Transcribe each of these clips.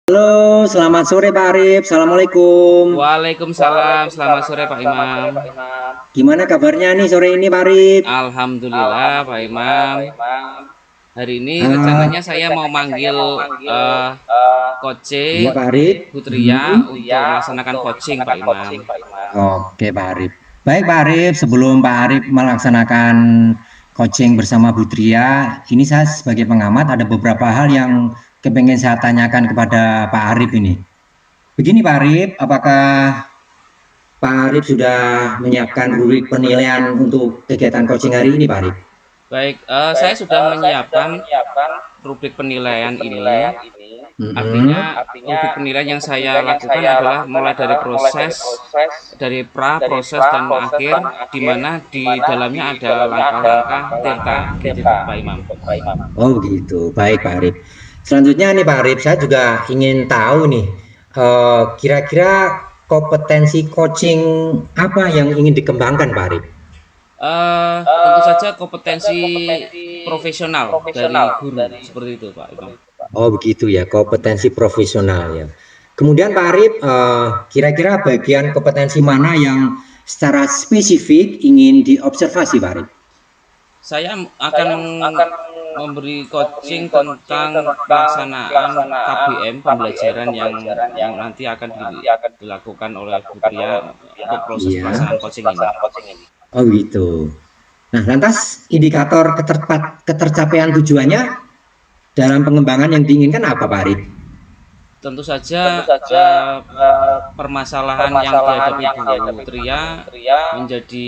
Halo, selamat sore Pak Arif. Assalamualaikum. Waalaikumsalam, selamat sore Pak Imam. Gimana kabarnya nih sore ini Pak Arif? Alhamdulillah Pak Imam. Hari ini Ah, rencananya saya mau manggil eh, iya coaching Pak Arif. Putria untuk melaksanakan coaching Pak Imam. Oke Pak Arif. Baik Pak Arif, sebelum Pak Arif melaksanakan coaching bersama Budria, ini saya sebagai pengamat ada beberapa hal yang kepengen saya tanyakan kepada Pak Arif ini. Begini Pak Arif, apakah Pak Arif sudah menyiapkan rubrik penilaian untuk kegiatan coaching hari ini Pak Arif? Baik, saya sudah menyiapkan rubrik penilaian ini. Mm-mm. Artinya rubrik penilaian yang saya lakukan adalah mulai dari proses, dari pra, proses, dan akhir, di mana di dalamnya ada langkah-langkah tirta, gitu Pak Imam. Oh gitu, baik Pak Arif. Selanjutnya nih Pak Arif, saya juga ingin tahu nih, kira-kira kompetensi coaching apa yang ingin dikembangkan Pak Arif? Tentu saja kompetensi profesional dari guru seperti itu Pak Imam. Oh begitu ya, kompetensi profesional ya. Kemudian Pak Arif, kira-kira bagian kompetensi mana yang secara spesifik ingin diobservasi Pak Arif? Saya akan memberi coaching tentang pelaksanaan KBM, pembelajaran yang nanti akan dilakukan oleh Putria untuk proses Iya. pelaksanaan coaching ini. Oh gitu. Nah, lantas indikator ketercapaian tujuannya dalam pengembangan yang diinginkan apa Pak Arif? Tentu saja permasalahan yang dihadapi Bu Tria menjadi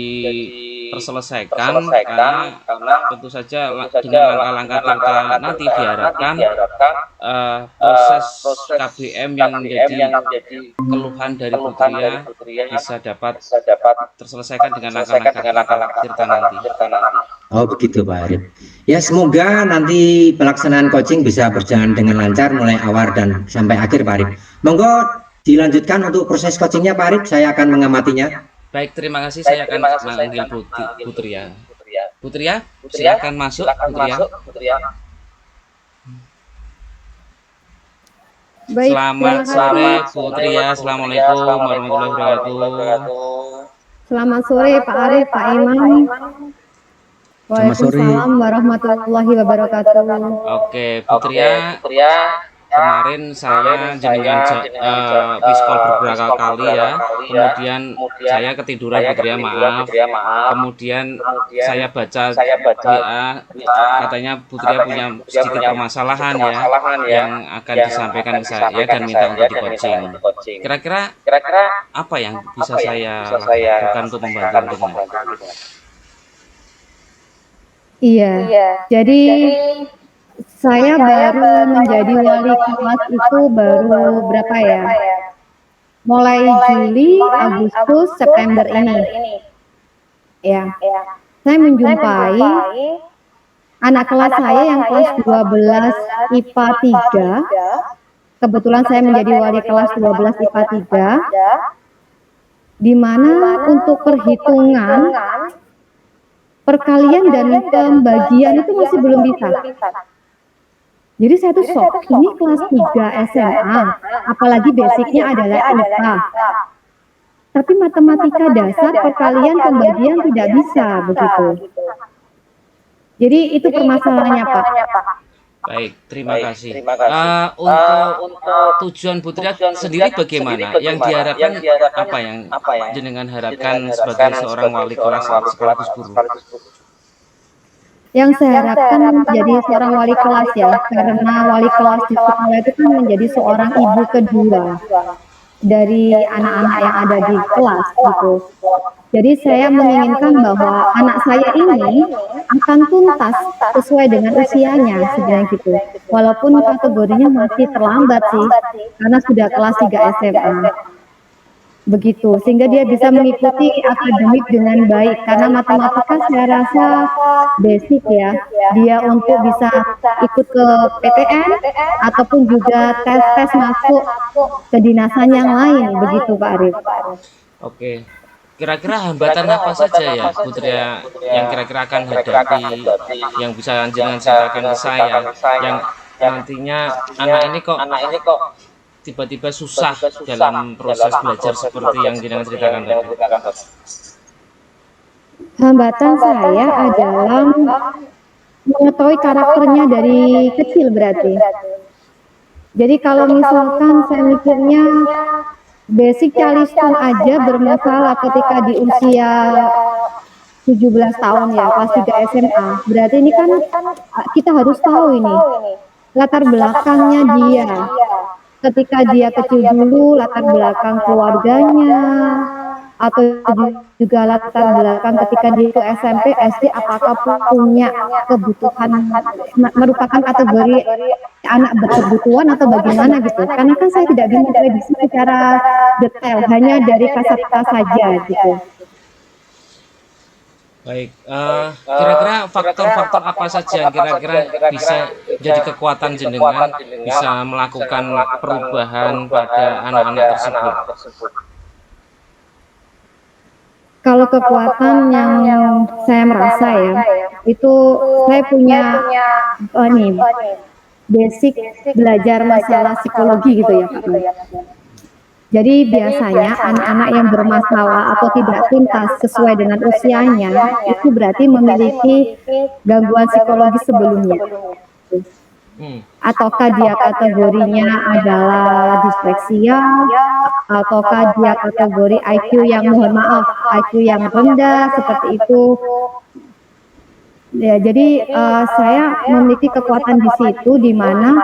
terselesaikan karena tentu saja dengan langkah-langkah tirta nanti diharapkan proses KBM yang menjadi keluhan dari Bu Tria bisa dapat terselesaikan dengan langkah-langkah tirta nanti. Oh begitu Pak Arif. Ya semoga nanti pelaksanaan coaching bisa berjalan dengan lancar mulai awal dan sampai akhir Pak Arif. Monggo dilanjutkan untuk proses coachingnya Pak Arif, saya akan mengamatinya. Baik, terima kasih. Saya akan manggil Putria. Putria, silakan masuk Putria. Baik, Selamat terima sore kasih. Putria. Assalamualaikum warahmatullahi wabarakatuh. Selamat sore Pak Arif, Pak Imam. Selamat sore. Waalaikumsalam warahmatullahi wabarakatuh. Oke, Putria, kemarin saya jenengan miskol beberapa kali ya. Kemudian saya ketiduran Putria, maaf. Kemudian saya baca WA, katanya Putria punya sedikit permasalahan ya yang akan disampaikan ke saya dan minta untuk di coaching. Kira-kira apa yang bisa saya lakukan untuk membantu jenengan? Iya, jadi saya baru menjadi wali kelas itu baru berapa ya? Mulai Juli, Agustus, September ini. Ya, saya menjumpai anak kelas saya yang kelas 12 IPA 3. Kebetulan saya menjadi wali kelas 12 IPA 3, di mana untuk perhitungan perkalian dan pembagian itu masih belum bisa. Jadi saya tuh shock, ini kelas 3 SMA, apalagi basicnya adalah IPA. Tapi matematika dasar, perkalian, pembagian tidak bisa begitu. Jadi itu permasalahannya Pak. Baik, terima kasih. Untuk tujuan Putria sendiri bagaimana? Yang diharapkan apa yang jenengan harapkan sebagai seorang wali kelas sekaligus guru? Yang saya harapkan menjadi seorang wali kelas ya, karena wali kelas di sekolah itu kan menjadi seorang ibu kedua dari anak-anak yang ada di kelas gitu. Jadi saya menginginkan bahwa anak saya ini akan tuntas sesuai dengan usianya sebenarnya gitu. Walaupun kategorinya masih terlambat sih, karena sudah kelas 3 SMA. Begitu, sehingga dia bisa mengikuti akademik dengan baik, karena matematika saya rasa basic ya, dia untuk bisa ikut ke PTN ataupun juga tes-tes masuk kedinasan yang lain, begitu Pak Arif. Oke, kira-kira hambatan apa saja ya Putria yang kira-kira akan hadapi, yang bisa jenengan ceritakan ke saya, yang nantinya anak ini kok tiba-tiba susah dalam proses belajar seperti yang jenengan ceritakan tadi? Hambatan saya adalah mengetahui karakternya dari kecil berarti. Jadi kalau misalkan saya mikirnya basic calistung aja bermasalah ketika di usia 17 tahun ya, kelas 3 SMA. Berarti ini kan kita harus tahu ini latar belakangnya dia. Ketika dia kecil dulu, latar belakang keluarganya, atau juga latar belakang ketika dia itu SMP, SD, apakah punya kebutuhan, merupakan kategori anak berkebutuhan atau bagaimana gitu. Karena kan saya tidak bisa prediksi secara detail, hanya dari kasat mata saja gitu. Baik, kira-kira faktor-faktor apa saja yang kira-kira bisa jadi kekuatan jenengan bisa melakukan perubahan pada anak-anak tersebut? Kalau kekuatan yang saya merasa ya, itu saya punya basic belajar masalah psikologi gitu ya Pak. Jadi biasanya anak-anak yang bermasalah atau tidak tuntas sesuai dengan usianya itu berarti memiliki gangguan psikologi sebelumnya. Ataukah dia kategorinya adalah disleksia, ataukah dia kategori IQ yang mohon maaf, IQ yang rendah seperti itu. Ya, jadi saya memiliki kekuatan di situ di mana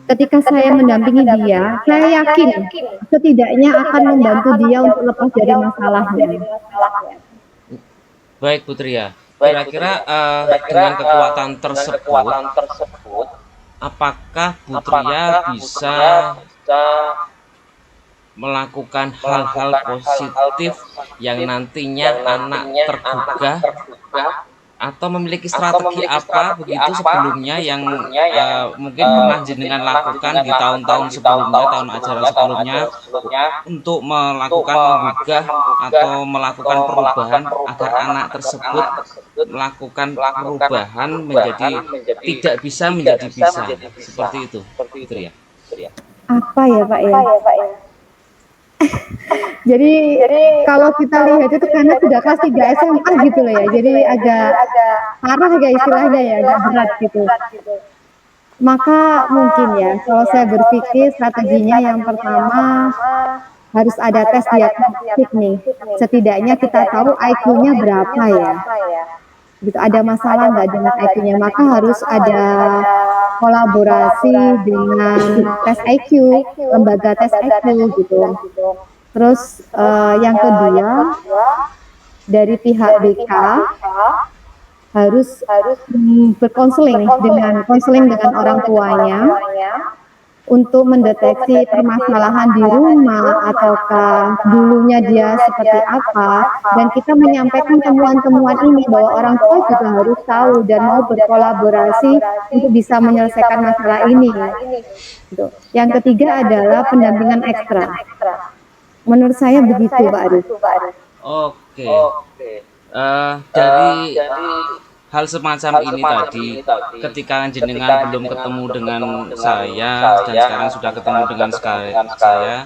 ketika saya mendampingi dia, saya yakin setidaknya akan membantu dia untuk lepas dari masalahnya. Baik Putri ya, kira-kira dengan kekuatan tersebut, apakah Putria bisa melakukan hal-hal positif yang nantinya anak tergugah atau memiliki strategi apa begitu sebelumnya yang mungkin pernah jenengan lakukan di tahun-tahun sebelumnya, tahun ajaran sebelumnya untuk melakukan menggugah atau melakukan perubahan agar anak tersebut melakukan perubahan menjadi tidak bisa menjadi bisa, seperti itu Putri ya? Apa ya Pak ya? Jadi kalau kita lihat itu karena sudah kelas 3 SMA gitu loh ya, jadi agak parah ya istilahnya ya, agak berat gitu. Maka mungkin ya, kalau saya berpikir strateginya yang pertama harus ada tes diagnostik nih. Setidaknya kita tahu IQ-nya berapa ya. Gitu, ada masalah nggak dengan IQ-nya, maka harus ada kolaborasi dengan tes IQ, lembaga tes IQ gitu. Terus yang kedua dari pihak BK harus berkonseling dengan orang tuanya untuk mendeteksi permasalahan di rumah ataukah dulunya dia seperti apa, dan kita menyampaikan temuan-temuan ini bahwa orang tua juga harus tahu dan mau berkolaborasi untuk bisa menyelesaikan masalah ini. Gitu. Yang ketiga adalah pendampingan ekstra. Menurut saya begitu, Pak Arif. Oke. Dari hal semacam ini tadi, ketika jenengan belum ketemu dengan saya dan sekarang sudah ketemu dengan saya,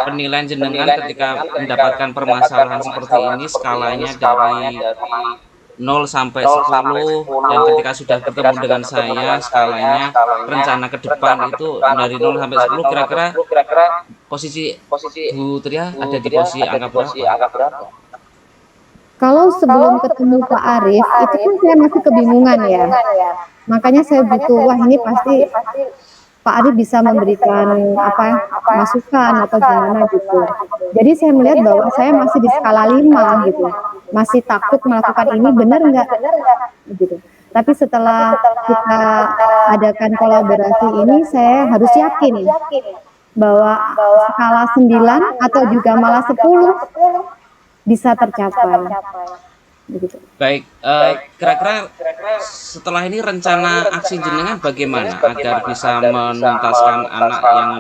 penilaian jenengan ketika mendapatkan permasalahan seperti ini skalanya dari 0 sampai 10, dan ketika sudah ketemu dengan saya skalanya rencana ke depan itu dari 0 sampai 10, kira-kira posisi Bu Tria ada di posisi angka berapa? Kalau sebelum ketemu Pak Arif, itu kan saya masih kebingungan ya. Makanya saya butuh, wah ini pasti Pak Arif bisa memberikan masukan atau gimana gitu. Jadi saya melihat bahwa saya masih di skala 5 gitu. Masih takut melakukan ini, benar nggak? Gitu. Tapi setelah kita adakan kolaborasi ini, saya harus yakin bahwa skala 9 atau juga malah 10 bisa tercapai. Begitu. Baik, kira-kira setelah ini rencana aksi jenengan bagaimana agar bisa menuntaskan anak yang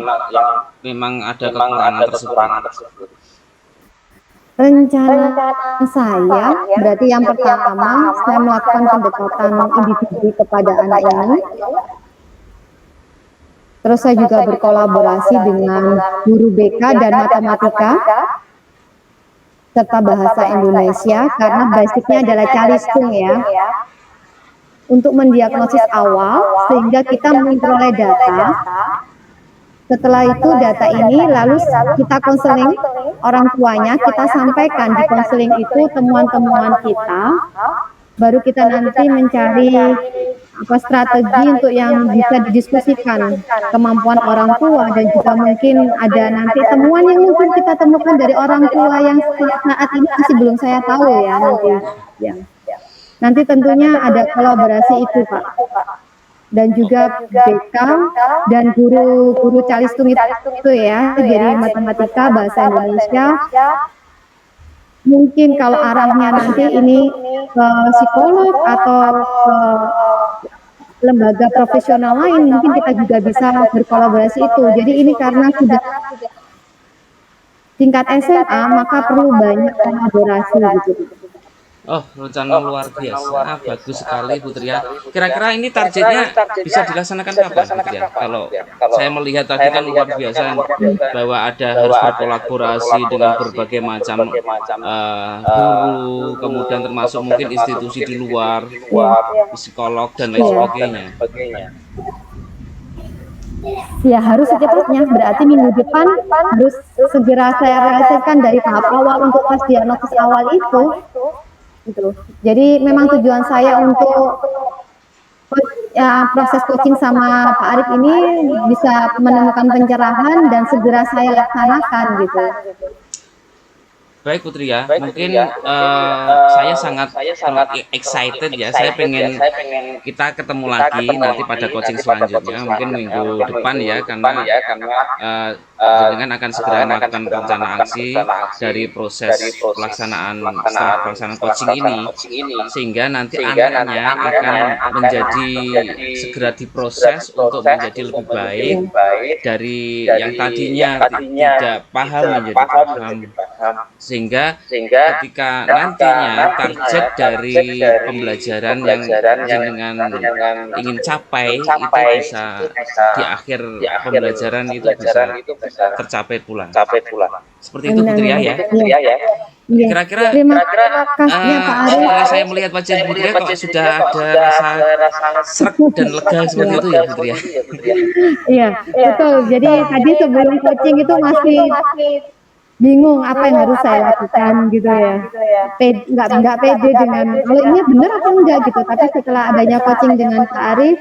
memang ada kekurangan tersebut? Rencana saya berarti yang pertama saya melakukan pendekatan individu kepada anak ini. Terus saya juga berkolaborasi dengan guru BK dan matematika serta bahasa Indonesia karena basicnya adalah calistung ya. Untuk mendiagnosis awal sehingga kita memperoleh data. Setelah itu data ini lalu kita konseling orang tuanya, kita sampaikan di konseling itu temuan-temuan kita, baru kita nanti mencari strategi untuk yang bisa didiskusikan kemampuan orang tua dan juga mungkin ada nanti temuan yang mungkin kita temukan dari orang tua yang saat ini masih belum saya tahu ya nanti. Ya. Nanti tentunya ada kolaborasi itu Pak. Dan juga BK dan guru calistung itu ya, jadi matematika, bahasa Indonesia. Mungkin kalau arahnya nanti ini ke psikolog atau ke lembaga profesional lain, mungkin kita juga bisa berkolaborasi itu. Jadi ini karena sudah tingkat SMA, maka perlu banyak kolaborasi gitu. Oh, rencana luar biasa, bagus sekali Putri ya. Kira-kira ini targetnya bisa dilaksanakan kapan Putri ya? Kalau saya melihat tadi kan luar biasa bahwa ada harus berkolaborasi dengan berbagai macam guru, kemudian termasuk mungkin institusi di luar, psikolog dan lain sebagainya. Ya harus secepatnya, berarti minggu depan harus segera saya realisasikan dari tahap awal untuk tes diagnosis awal itu. Gitu. Jadi memang tujuan saya untuk proses coaching sama Pak Arif ini bisa menemukan pencerahan dan segera saya laksanakan gitu. Baik Putri ya, mungkin saya sangat excited ya. Saya pengen kita ketemu lagi nanti pada coaching selanjutnya, mungkin minggu depan ya, karena dengan akan segera melakukan rencana aksi dari proses pelaksanaan setelah pelaksanaan coaching ini, sehingga nanti anaknya akan menjadi segera diproses untuk menjadi lebih baik dari yang tadinya tidak paham menjadi paham. Sehingga ketika nantinya target dari pembelajaran yang dengan ingin capai itu bisa di akhir pembelajaran itu bisa tercapai pula. Seperti itu Putri ya. Kira-kira setelah saya melihat wajah Putri kok sudah ada rasa sreg dan lega seperti itu ya Putri ya. Iya, betul. Jadi tadi sebelum coaching itu masih bingung apa yang harus saya lakukan gitu ya, nggak pede dengan kalau ini benar atau enggak gitu. Tapi setelah adanya coaching dengan Pak Arif,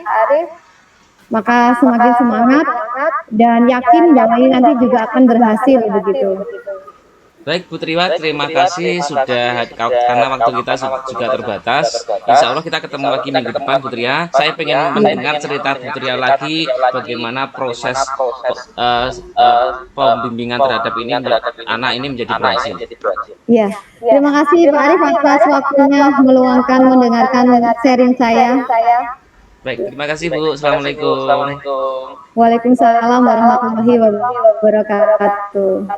maka semakin semangat dan yakin bahwa ini nanti juga akan berhasil begitu. Baik Putriwa, terima kasih sudah karena waktu kita juga terbatas. Insya Allah kita ketemu lagi minggu depan Putria. Saya pengen mendengar cerita Putria lagi bagaimana proses pembimbingan terhadap ini anak ini menjadi berhasil. Iya, terima kasih Pak Arif atas waktunya meluangkan mendengarkan sharing saya. Baik, terima kasih Bu. Assalamualaikum. Waalaikumsalam warahmatullahi wabarakatuh.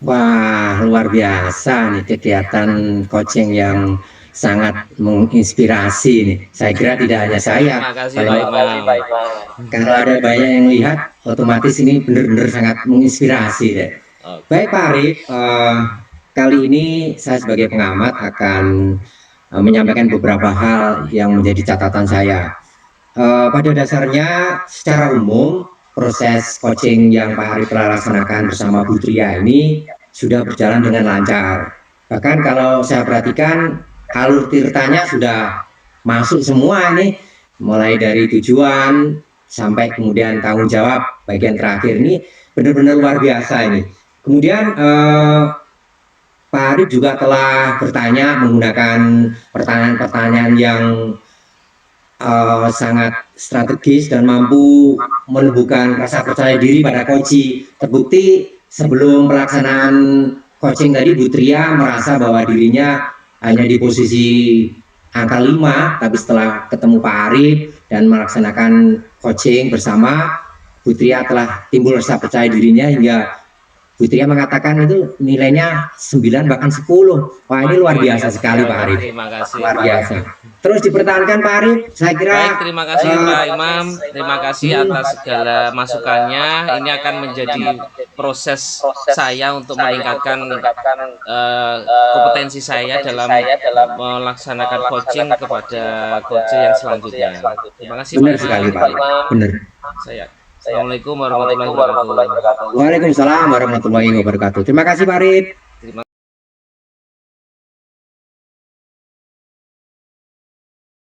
Wah, luar biasa nih kegiatan coaching yang sangat menginspirasi nih. Saya kira tidak hanya saya. Kalau ada banyak yang lihat, otomatis ini benar-benar sangat menginspirasi deh. Baik Pak Arif, kali ini saya sebagai pengamat akan menyampaikan beberapa hal yang menjadi catatan saya. Pada dasarnya, secara umum, proses coaching yang Pak Arif telah laksanakan bersama Bu Tria ini sudah berjalan dengan lancar. Bahkan kalau saya perhatikan alur ceritanya sudah masuk semua ini, mulai dari tujuan sampai kemudian tanggung jawab bagian terakhir ini benar-benar luar biasa ini. Kemudian Pak Arif juga telah bertanya menggunakan pertanyaan-pertanyaan yang sangat strategis dan mampu menumbuhkan rasa percaya diri pada coach. Terbukti sebelum pelaksanaan coaching tadi Bu Tria merasa bahwa dirinya hanya di posisi angka 5, tapi setelah ketemu Pak Arif dan melaksanakan coaching bersama, Bu Tria telah timbul rasa percaya dirinya hingga Putria mengatakan itu nilainya 9 bahkan 10. Wah, ini luar biasa sekali Pak Arif. Terima kasih. Luar biasa. Terus dipertahankan Pak Arif, saya kira. Baik, terima kasih Pak Imam. Terima kasih atas segala masukannya. Ini akan menjadi proses saya untuk meningkatkan kompetensi saya dalam melaksanakan coaching kepada coach yang selanjutnya. Terima kasih Benar Pak sekali Imam. Pak. Benar. Saya. Assalamualaikum warahmatullahi wabarakatuh. Waalaikumsalam warahmatullahi wabarakatuh. Terima kasih Pak Arif.